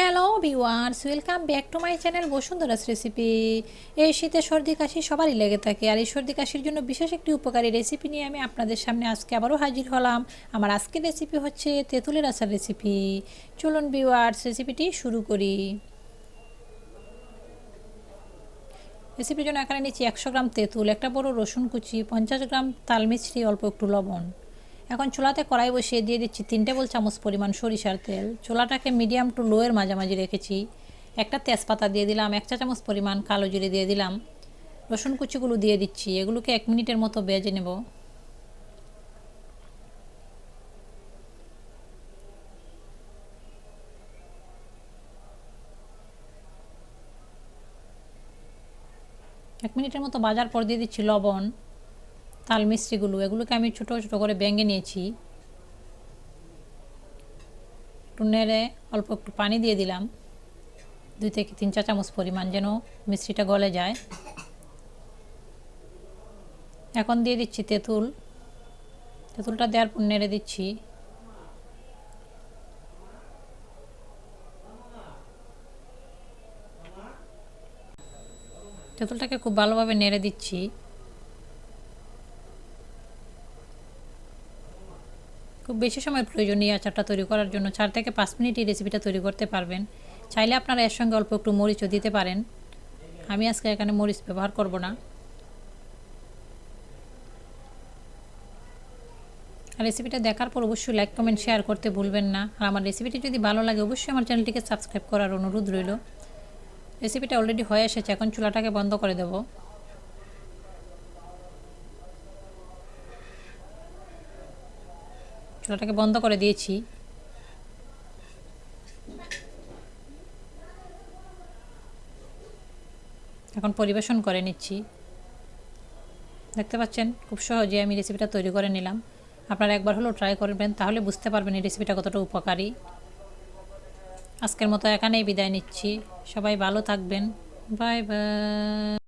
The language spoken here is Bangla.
Hello viewers, welcome back to my channel Basundhara's recipe. এই শীতে সর্দি কাশি সবারই লেগে থাকে, আর এই সর্দি কাশির জন্য বিশেষ একটি উপকারী রেসিপি নিয়ে আমি আপনাদের সামনে আজকে আবারও হাজির হলাম। আমার আজকের রেসিপি হচ্ছে তেঁতুলের আচার রেসিপি। চলুন ভিউয়ার্স, রেসিপিটি শুরু করি। রেসিপির জন্য এখানে নিচ্ছি 100 গ্রাম তেঁতুল, একটা বড় রসুন কুচি, 50 গ্রাম তাল মিছরি, অল্প একটু লবণ। এখন চুলাতে কড়াই বসিয়ে দিয়ে দিচ্ছি 3 টেবিল চামচ পরিমাণ সরিষার তেল। চুলাটাকে মিডিয়াম টু লোয়ের মাঝামাঝি রেখেছি। একটা তেজপাতা দিয়ে দিলাম, 1 চা চামচ পরিমাণ কালো জিরে দিয়ে দিলাম, রসুন কুচিগুলো দিয়ে দিচ্ছি। এগুলোকে 1 মিনিটের মতো ভেজে নেব। এক মিনিটের মতো ভাজার পর দিয়ে দিচ্ছি লবণ, তাল মিছরিগুলো, এগুলোকে আমি ছোটো ছোটো করে ভেঙে নিয়েছি। একটু নেড়ে অল্প একটু পানি দিয়ে দিলাম, 2 থেকে 3 চা চামচ পরিমাণ, যেন মিশ্রিটা গলে যায়। এখন দিয়ে দিচ্ছি তেঁতুলটা দেওয়ার পর নেড়ে দিচ্ছি। তেঁতুলটাকে খুব ভালোভাবে নেড়ে দিচ্ছি। খুব বেশি সময় প্রয়োজন এই আচারটা তৈরি করার জন্য, 4 থেকে 5 মিনিট এই রেসিপিটা তৈরি করতে পারবেন। চাইলে আপনারা এর সঙ্গে অল্প একটু মরিচও দিতে পারেন। আমি আজকে এখানে মরিচ ব্যবহার করব না। আর রেসিপিটা দেখার পর অবশ্যই লাইক কমেন্ট শেয়ার করতে ভুলবেন না। আর আমার রেসিপিটি যদি ভালো লাগে অবশ্যই আমার চ্যানেলটিকে সাবস্ক্রাইব করার অনুরোধ রইল। রেসিপিটা অলরেডি হয়ে এসেছে, এখন চুলাটাকে বন্ধ করে দেব। চুলাটাকে বন্ধ করে দিয়েছি। এখন পরিবেশন করে নিচ্ছি। দেখতে পাচ্ছেন খুব সহজে আমি রেসিপিটা তৈরি করে নিলাম। আপনারা একবার হলেও ট্রাই করবেন, তাহলে বুঝতে পারবেন এই রেসিপিটা কতটা উপকারী। আজকের মতো এখানেই বিদায় নিচ্ছি। সবাই ভালো থাকবেন। Bye bye.